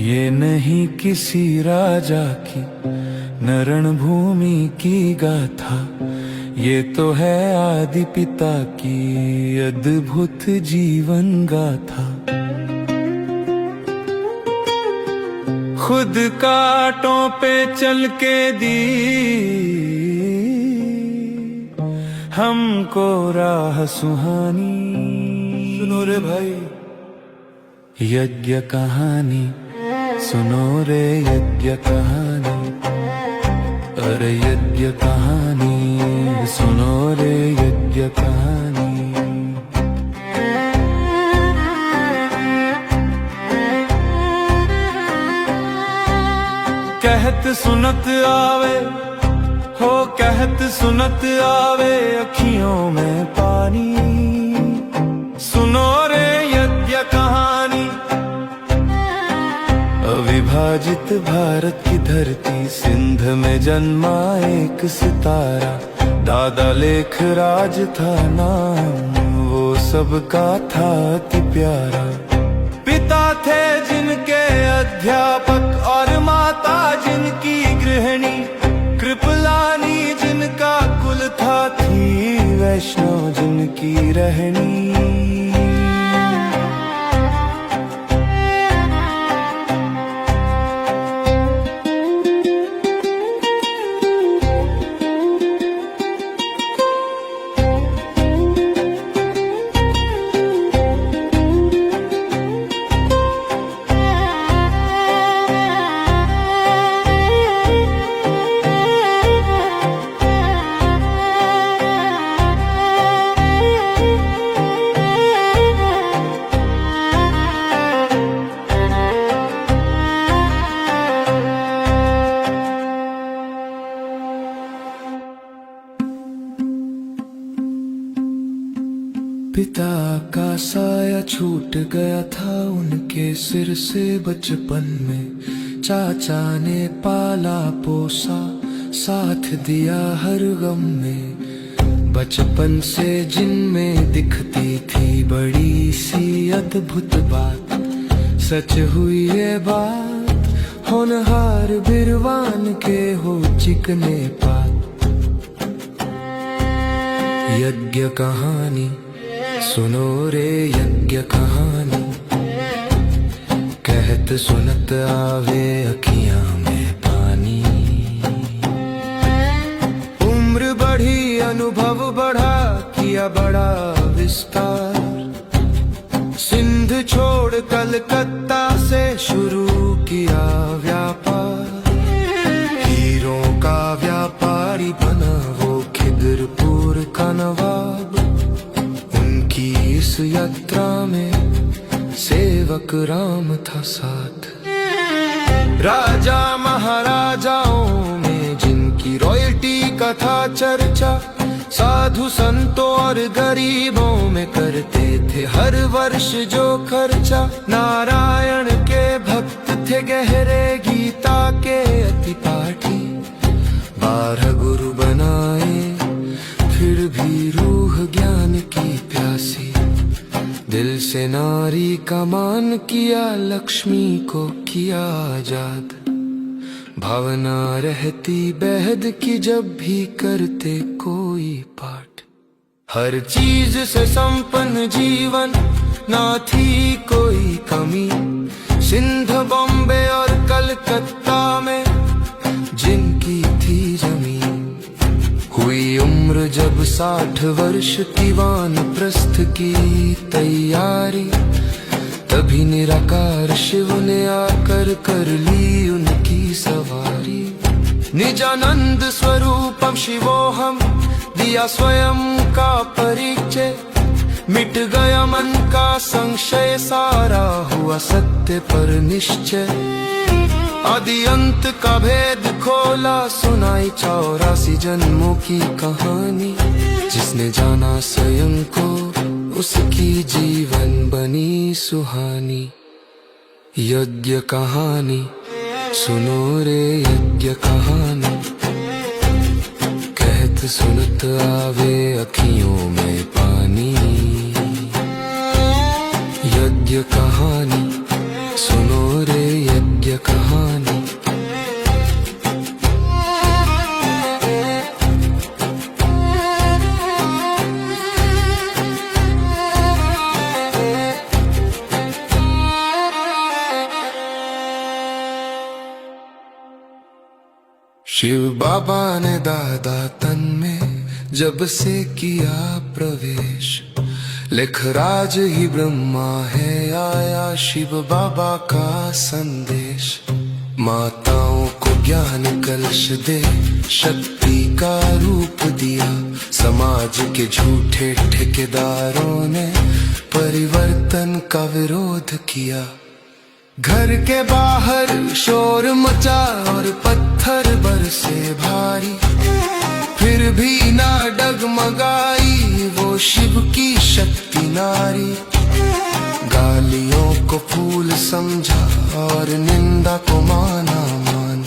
ये नहीं किसी राजा की न रणभूमि की गाथा, ये तो है आदि पिता की अद्भुत जीवन गाथा। खुद कांटों पे चल के दी हमको राह सुहानी। सुनो रे भाई यज्ञ कहानी, सुनो रे यज्ञ कहानी, अरे यज्ञ कहानी, सुनो रे यज्ञ कहानी। कहत सुनत आवे हो, कहत सुनत आवे अखियों में पानी। सुनो रे यज्ञ कहानी, अविभाजित भारत की धरती, सिंध में जन्मा एक सितारा। दादा लेख राज था नाम, वो सबका था अति प्यारा। पिता थे जिनके अध्यापक और माता जिनकी गृहिणी। कृपलानी जिनका कुल था, थी वैष्णव जिनकी रहनी। पिता का साया छूट गया था उनके सिर से बचपन में। चाचा ने पाला पोसा, साथ दिया हर गम में। बचपन से जिनमें दिखती थी बड़ी सी अद्भुत बात, सच हुई ये बात होनहार बिरवान के हो चिकने पात। यज्ञ कहानी, सुनो रे यज्ञ कहानी, कहत सुनत आवे अखियां में पानी। उम्र बढ़ी अनुभव बढ़ा, किया बड़ा विस्तार। सिंध छोड़ कलकत्ता से शुरू किया व्यापार। हीरों का व्यापारी बना वो खिदरपुर का नवाब। इस यात्रा में सेवक राम था साथ। राजा महाराजाओं में जिनकी रॉयल्टी का था चर्चा, साधु संतों और गरीबों में करते थे हर वर्ष जो खर्चा। नारायण के भक्त थे गहरे गीता के अति पाठी। 12 गुरु बनाए फिर भी रूह ज्ञान की प्यासी। दिल से नारी का मान किया, लक्ष्मी को किया आजाद। भावना रहती बेहद की जब भी करते कोई पाठ। हर चीज से संपन्न जीवन, ना थी कोई कमी। सिंध बॉम्बे और कलकत्ता में जिनकी थी जमीन। हुई उम्र जब 60 वर्ष की, वानप्रस्थ की तैयारी। तभी निराकार शिव ने आकर कर ली उनकी सवारी। निजानंद स्वरूपम शिवोहम, दिया स्वयं का परिचय। मिट गया मन का संशय, सारा हुआ सत्य पर निश्चय। आदि अंत का भेद खोला, सुनाई 84 जन्मों की कहानी। जिसने जाना स्वयं को, उसकी जीवन बनी सुहानी। यज्ञ कहानी, सुनो रे यज्ञ कहानी, कहत सुनत आवे अखियों में पानी। यज्ञ कहानी, सुनो रे यज्ञ यज्ञ कहानी। शिव बाबा ने दादा तन में जब से किया प्रवेश, लिख राज ही ब्रह्मा है, आया शिव बाबा का संदेश। माताओं को ज्ञान कलश दे शक्ति का रूप दिया, समाज के झूठे ठेकेदारों ने परिवर्तन का विरोध किया। घर के बाहर शोर मचा और पत्थर बरसे भारी, फिर भी ना डगमगाई वो शिव की शक्ति नारी। गालियों को फूल समझा और निंदा को माना मान,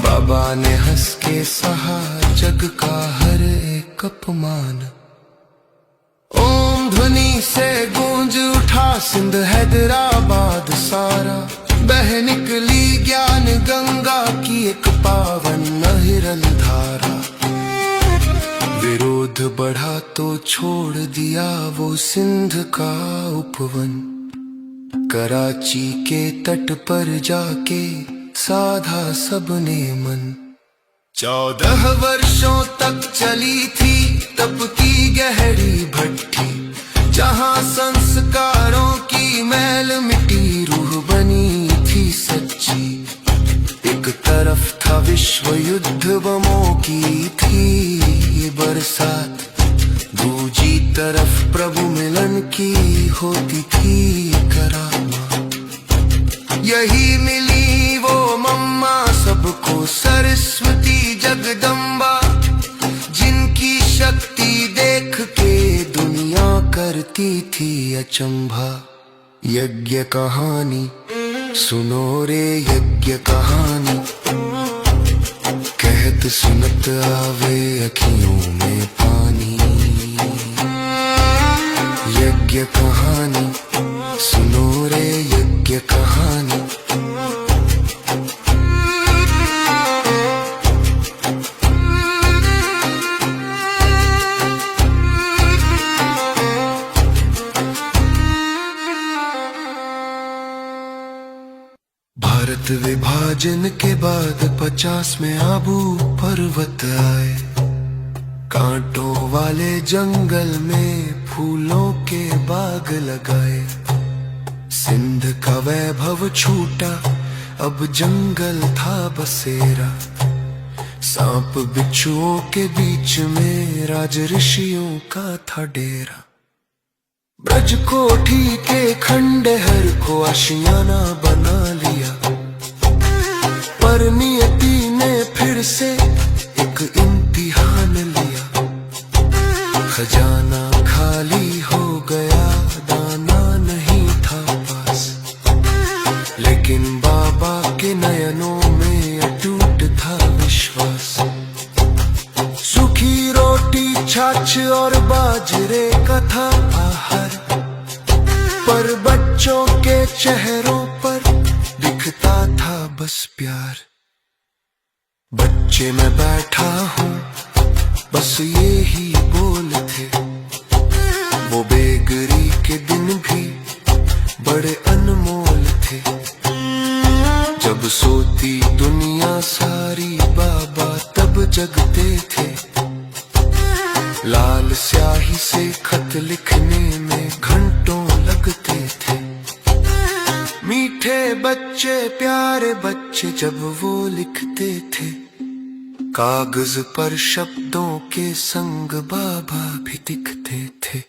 बाबा ने हंस के सहा जग का हर एक अपमान। ओम ध्वनि से गूंज उठा सिंध हैदराबाद सारा, बह निकली ज्ञान गंगा की एक पावन नहिरल धारा। विरोध बढ़ा तो छोड़ दिया वो सिंध का उपवन, कराची के तट पर जाके साधा सबने मन। 14 वर्षों तक चली थी तप की गहरी भट्टी, जहाँ संस्कारों की मैल मिटी रूह बनी थी सच्ची। एक तरफ था विश्व युद्ध बमों की थी बरसात, दूजी तरफ प्रभु मिलन की होती थी करामात। यही मिली वो मम्मा सबको सरस्वती जगदम्बा, जिनकी शक्ति देख के दुनिया करती थी अचंभा। यज्ञ कहानी सुनो रे यज्ञ कहानी, कहत सुनत आवे अखियों में पानी। यज्ञ कहानी सुनो रे यज्ञ कहानी। भारत विभाजन के बाद 50 में आबू पर्वत आए, कांटों वाले जंगल में फूलों के बाग लगाए। सिंध का वैभव छूटा अब जंगल था बसेरा, सांप बिच्छुओं के बीच में राज ऋषियों का था डेरा। ब्रज कोठी के खंडहर को आशियाना बना लिया, पर नियति ने फिर से एक इम्तिहान लिया। खजाना खाली हो गया, दाना नहीं था पास, लेकिन बाबा के नयनों में अटूट था विश्वास। सूखी रोटी छाछ और बाजरे का था आहार, पर बच्चों के चेहरों पर दिखता था बस प्यार। बच्चे मैं बैठा हूँ बस ये ही बोल थे, वो बेगरी के दिन भी बड़े अनमोल थे। जब सोती दुनिया सारी बाबा तब जगते थे, लाल स्याही से खत लिखने में घंटों लगते थे। मीठे बच्चे प्यारे बच्चे जब वो लिखते थे, कागज पर शब्दों के संग बाबा भी दिखते थे।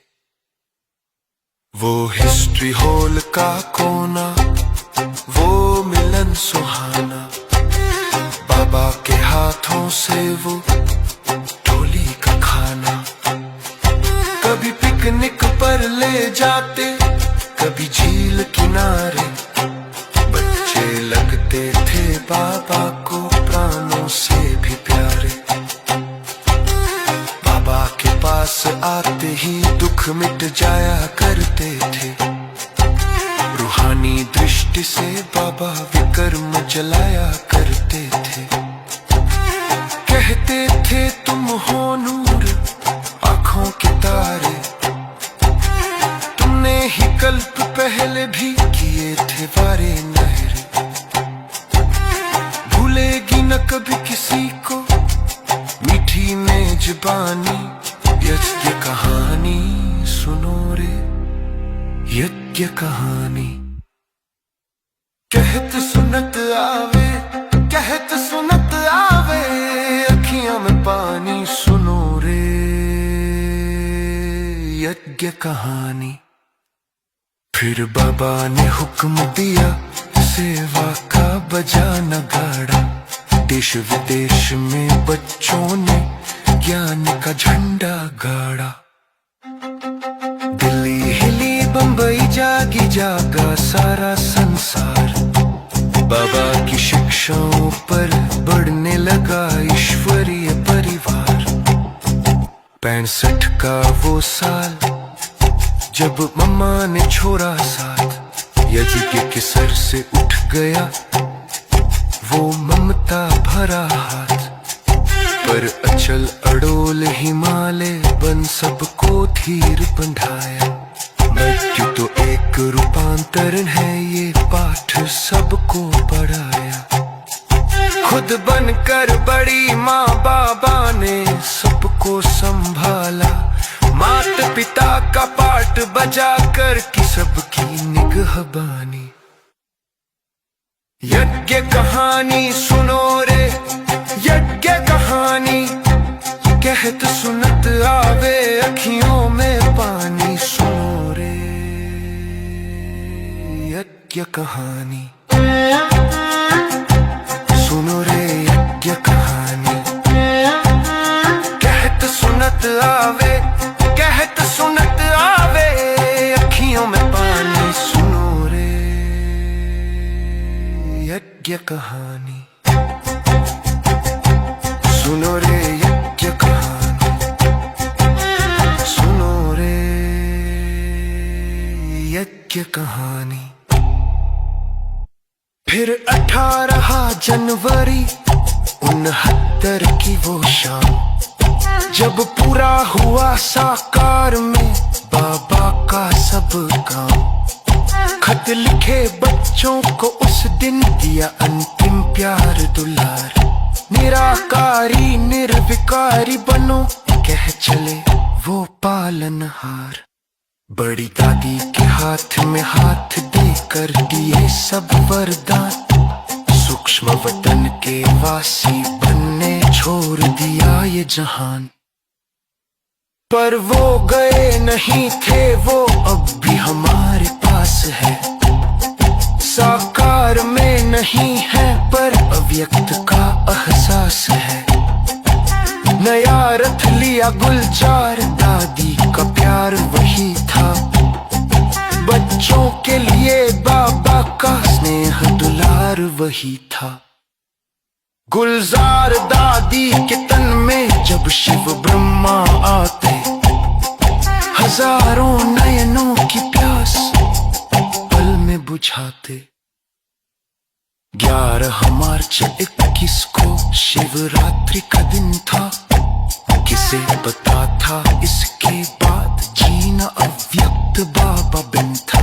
वो हिस्ट्री हॉल का कोना, वो मिलन सुहाना, बाबा के हाथों से वो ढोली का खाना। कभी पिकनिक पर ले जाते, कभी झील किनारे, बच्चे लगते थे बाबा को प्राणों से भी प्यारे। बाबा के पास आते ही दुख मिट जाया करते थे, रूहानी दृष्टि से बाबा कर्म चलाया करते थे। कहते थे तुम हो नूर आँखों के तारे, तुमने ही कल्प पहले भी किए थे वारे नहरे। भूलेगी न कभी किसी को मीठी मेजबानी, यज्ञ कहानी सुनो रे यज्ञ कहानी। कहत सुनत आवे, कहत सुनत आवे, अखियां में पानी सुनो रे यज्ञ कहानी। फिर बाबा ने हुक्म दिया सेवा का बजा नगाड़ा, देश विदेश में बच्चों ने ज्ञान का झंडा गाड़ा। दिल्ली हिली बंबई जागी जागा सारा संसार, बाबा की शिक्षाओं पर बढ़ने लगा ईश्वरीय परिवार। 65 का वो साल जब मम्मा ने छोड़ा साथ, यज्ञ के सर से उठ गया वो ममता भरा हाथ। पर अचल अडोल हिमालय बन सबको धीर बंधाया। मृत्यु तो एक रूपांतरण है, ये पाठ सबको पढ़ाया। खुद बनकर बड़ी माँ बाबा ने सबको संभाला, माता पिता का पाठ बजा कर की सबकी निगहबानी। यज्ञ कहानी सुनो रे यज्ञ कहानी, कहत सुनत आवे अखियों में पानी सुनो रे यज्ञ कहानी। सुनो रे यज्ञ कहानी, कहत सुनत आवे, कहत सुनत आवे अखियों में पानी सुनो रे यज्ञ कहानी। सुनो रे यज्ञ कहानी, सुनो रे यज्ञ कहानी। फिर 18 जनवरी 69 की वो शाम, जब पूरा हुआ साकार में बाबा का सब काम। खत लिखे बच्चों को उस दिन दिया अंतिम प्यार दुलार। निराकारी निर्विकारी बनो कह चले वो पालनहार। बड़ी दादी के हाथ में हाथ देकर दिए सब वरदान। सूक्ष्म वतन के वासी बनने छोड़ दिया ये जहान। पर वो गए नहीं थे, वो अब भी हमारे पास है। साकार में नहीं है पर अव्यक्त का एहसास है। नया रथ लिया गुलजार, दादी का प्यार वही था। बच्चों के लिए बाबा का स्नेह दुलार वही था। गुलजार दादी के तन में जब शिव ब्रह्मा आते, हजारों नयनों की प्यास पल में बुझाते। 11 मार्च 21 को शिवरात्रि का दिन था। किसे पता था इसके बाद जीना अव्यक्त बाबा बिन था।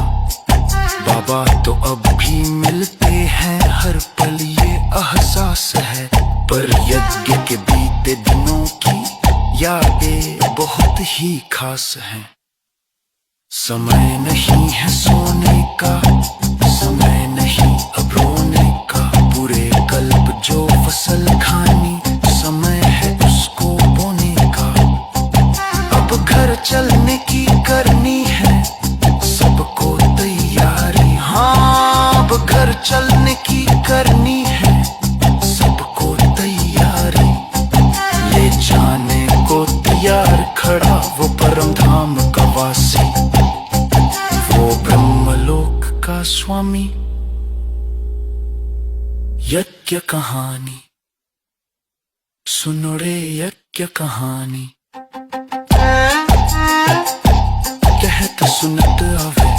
बाबा तो अब भी मिलते हैं हर पल, ये एहसास है। पर यज्ञ के बीते दिनों की यादें बहुत ही खास हैं। समय नहीं है सोने का, समय नहीं अब रोने का। पूरे कल्प जो फसल खानी, समय है उसको बोने का। अब घर चलने की करनी है सबको तैयारी। हाँ, अब घर चलने की करनी है सबको तैयारी। ले जाने को तैयार खड़ा वो परम धाम का वासी, वो ब्रह्मलोक का स्वामी। यज्ञ कहानी सुनो रे यज्ञ कहानी, कहत सुनत आवे